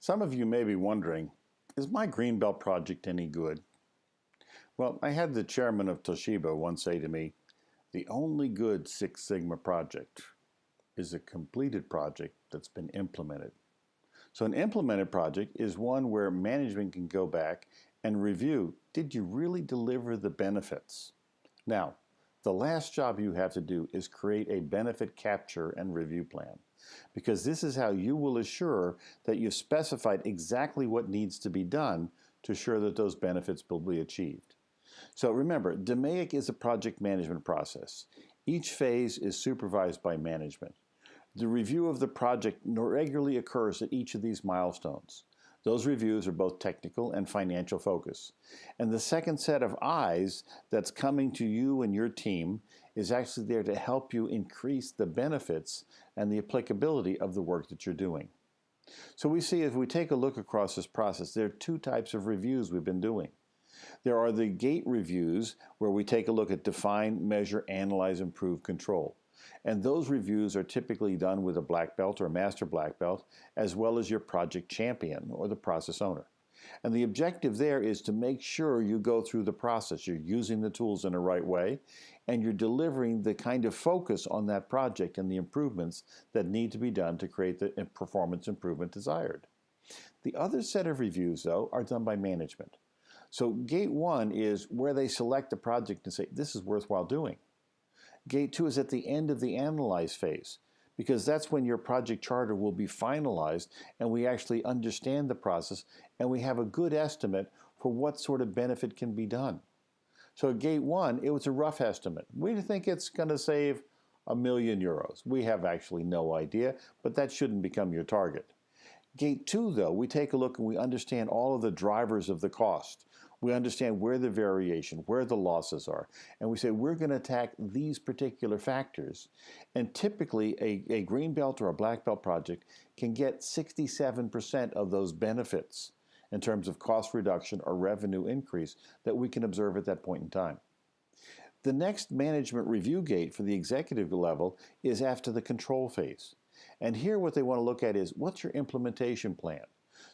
Some of you may be wondering, is my Greenbelt project any good? Well, I had the chairman of Toshiba once say to me, the only good Six Sigma project is a completed project that's been implemented. So an implemented project is one where management can go back and review, did you really deliver the benefits? Now, the last job you have to do is create a benefit capture and review plan, because this is how you will assure that you've specified exactly what needs to be done to assure that those benefits will be achieved. So remember, DMAIC is a project management process. Each phase is supervised by management. The review of the project regularly occurs at each of these milestones. Those reviews are both technical and financial focus. And the second set of eyes that's coming to you and your team is actually there to help you increase the benefits and the applicability of the work that you're doing. So we see, if we take a look across this process, there are two types of reviews we've been doing. There are the gate reviews, where we take a look at define, measure, analyze, improve, control. And those reviews are typically done with a black belt or a master black belt, as well as your project champion or the process owner. And the objective there is to make sure you go through the process, you're using the tools in the right way, and you're delivering the kind of focus on that project and the improvements that need to be done to create the performance improvement desired. The other set of reviews, though, are done by management. So gate one is where they select the project and say, this is worthwhile doing. Gate two is at the end of the analyze phase, because that's when your project charter will be finalized and we actually understand the process and we have a good estimate for what sort of benefit can be done. So at gate one, it was a rough estimate. We think it's going to save €1,000,000. We have actually no idea, but that shouldn't become your target. Gate two, though, we take a look and we understand all of the drivers of the cost. We understand where the variation, where the losses are, and we say we're going to attack these particular factors. And typically a green belt or a black belt project can get 67% of those benefits in terms of cost reduction or revenue increase that we can observe at that point in time. The next management review gate for the executive level is after the control phase. And here what they want to look at is, what's your implementation plan?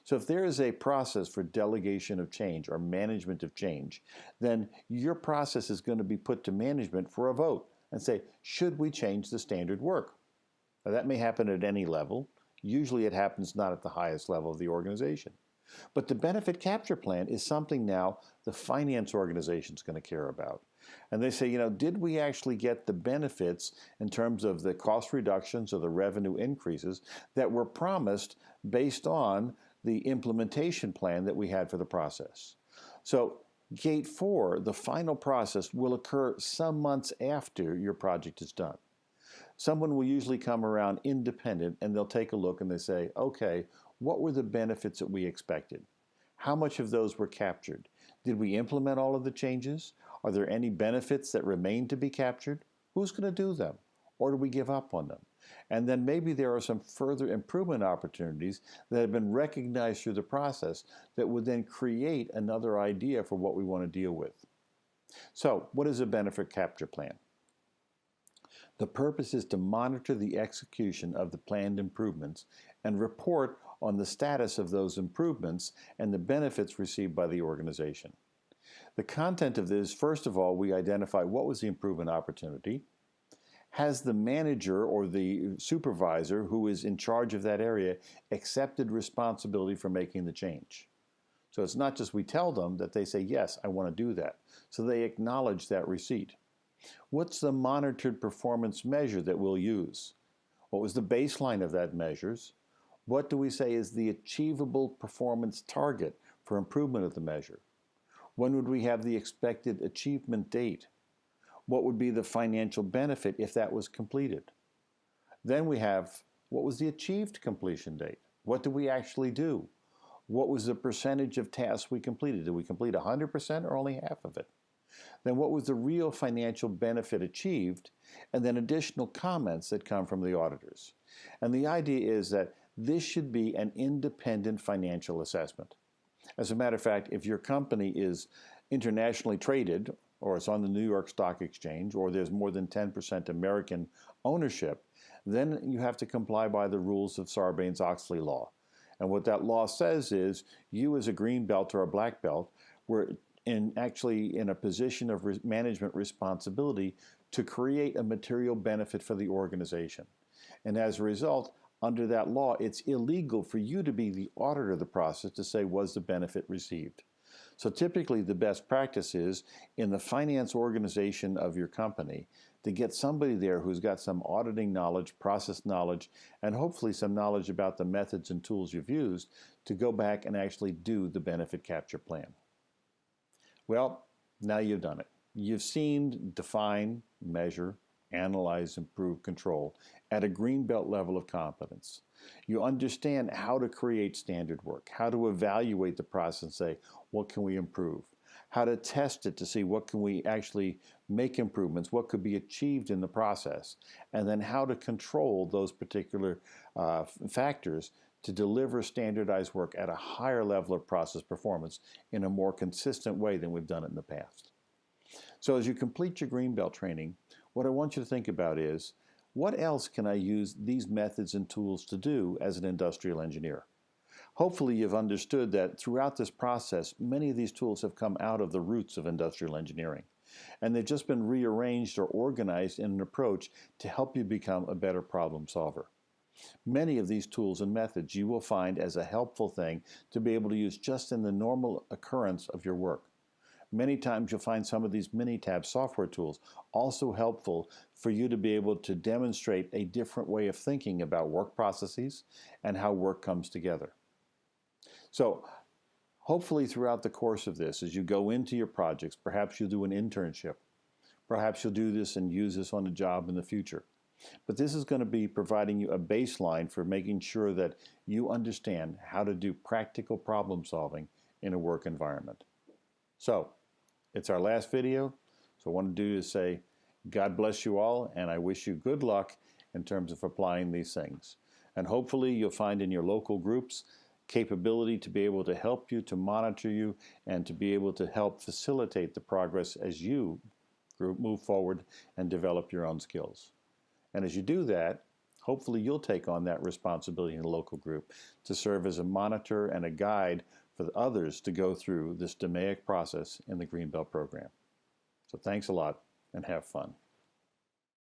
So if there is a process for delegation of change or management of change, then your process is going to be put to management for a vote and say, should we change the standard work? Now, that may happen at any level. Usually it happens not at the highest level of the organization. But the benefit capture plan is something now the finance organization is going to care about. And they say, did we actually get the benefits in terms of the cost reductions or the revenue increases that were promised based on the implementation plan that we had for the process? So gate four, the final process, will occur some months after your project is done. Someone will usually come around independent and they'll take a look and they say, okay, what were the benefits that we expected? How much of those were captured? Did we implement all of the changes? Are there any benefits that remain to be captured? Who's going to do them? Or do we give up on them? And then maybe there are some further improvement opportunities that have been recognized through the process that would then create another idea for what we want to deal with. So, what is a benefit capture plan? The purpose is to monitor the execution of the planned improvements and report on the status of those improvements and the benefits received by the organization. The content of this, first of all, we identify what was the improvement opportunity. Has the manager or the supervisor who is in charge of that area accepted responsibility for making the change? So it's not just we tell them, that they say, yes, I want to do that. So they acknowledge that receipt. What's the monitored performance measure that we'll use? What was the baseline of that measures? What do we say is the achievable performance target for improvement of the measure? When would we have the expected achievement date? What would be the financial benefit if that was completed? Then we have, what was the achieved completion date? What did we actually do? What was the percentage of tasks we completed? Did we complete 100% or only half of it? Then what was the real financial benefit achieved? And then additional comments that come from the auditors. And the idea is that this should be an independent financial assessment. As a matter of fact, if your company is internationally traded, or it's on the New York Stock Exchange, or there's more than 10% American ownership, then you have to comply by the rules of Sarbanes-Oxley law. And what that law says is you as a green belt or a black belt were actually in a position of management responsibility to create a material benefit for the organization. And as a result, under that law, it's illegal for you to be the auditor of the process to say, was the benefit received? So typically the best practice is in the finance organization of your company to get somebody there who's got some auditing knowledge, process knowledge, and hopefully some knowledge about the methods and tools you've used to go back and actually do the benefit capture plan. Well, now you've done it. You've seen, define, measure, analyze, improve, control at a green belt level of competence. You understand how to create standard work, how to evaluate the process and say, what can we improve? How to test it to see what can we actually make improvements, what could be achieved in the process, and then how to control those particular factors to deliver standardized work at a higher level of process performance in a more consistent way than we've done it in the past. So as you complete your green belt training, what I want you to think about is, what else can I use these methods and tools to do as an industrial engineer? Hopefully you've understood that throughout this process, many of these tools have come out of the roots of industrial engineering, and they've just been rearranged or organized in an approach to help you become a better problem solver. Many of these tools and methods you will find as a helpful thing to be able to use just in the normal occurrence of your work. Many times you'll find some of these Minitab software tools also helpful for you to be able to demonstrate a different way of thinking about work processes and how work comes together. So hopefully throughout the course of this, as you go into your projects, perhaps you'll do an internship, perhaps you'll do this and use this on a job in the future. But this is going to be providing you a baseline for making sure that you understand how to do practical problem solving in a work environment. So, it's our last video, so what I want to do is say, God bless you all, and I wish you good luck in terms of applying these things. And hopefully you'll find in your local groups capability to be able to help you, to monitor you, and to be able to help facilitate the progress as you move forward and develop your own skills. And as you do that, hopefully you'll take on that responsibility in a local group to serve as a monitor and a guide for others to go through this DMAIC process in the Greenbelt program. So thanks a lot and have fun.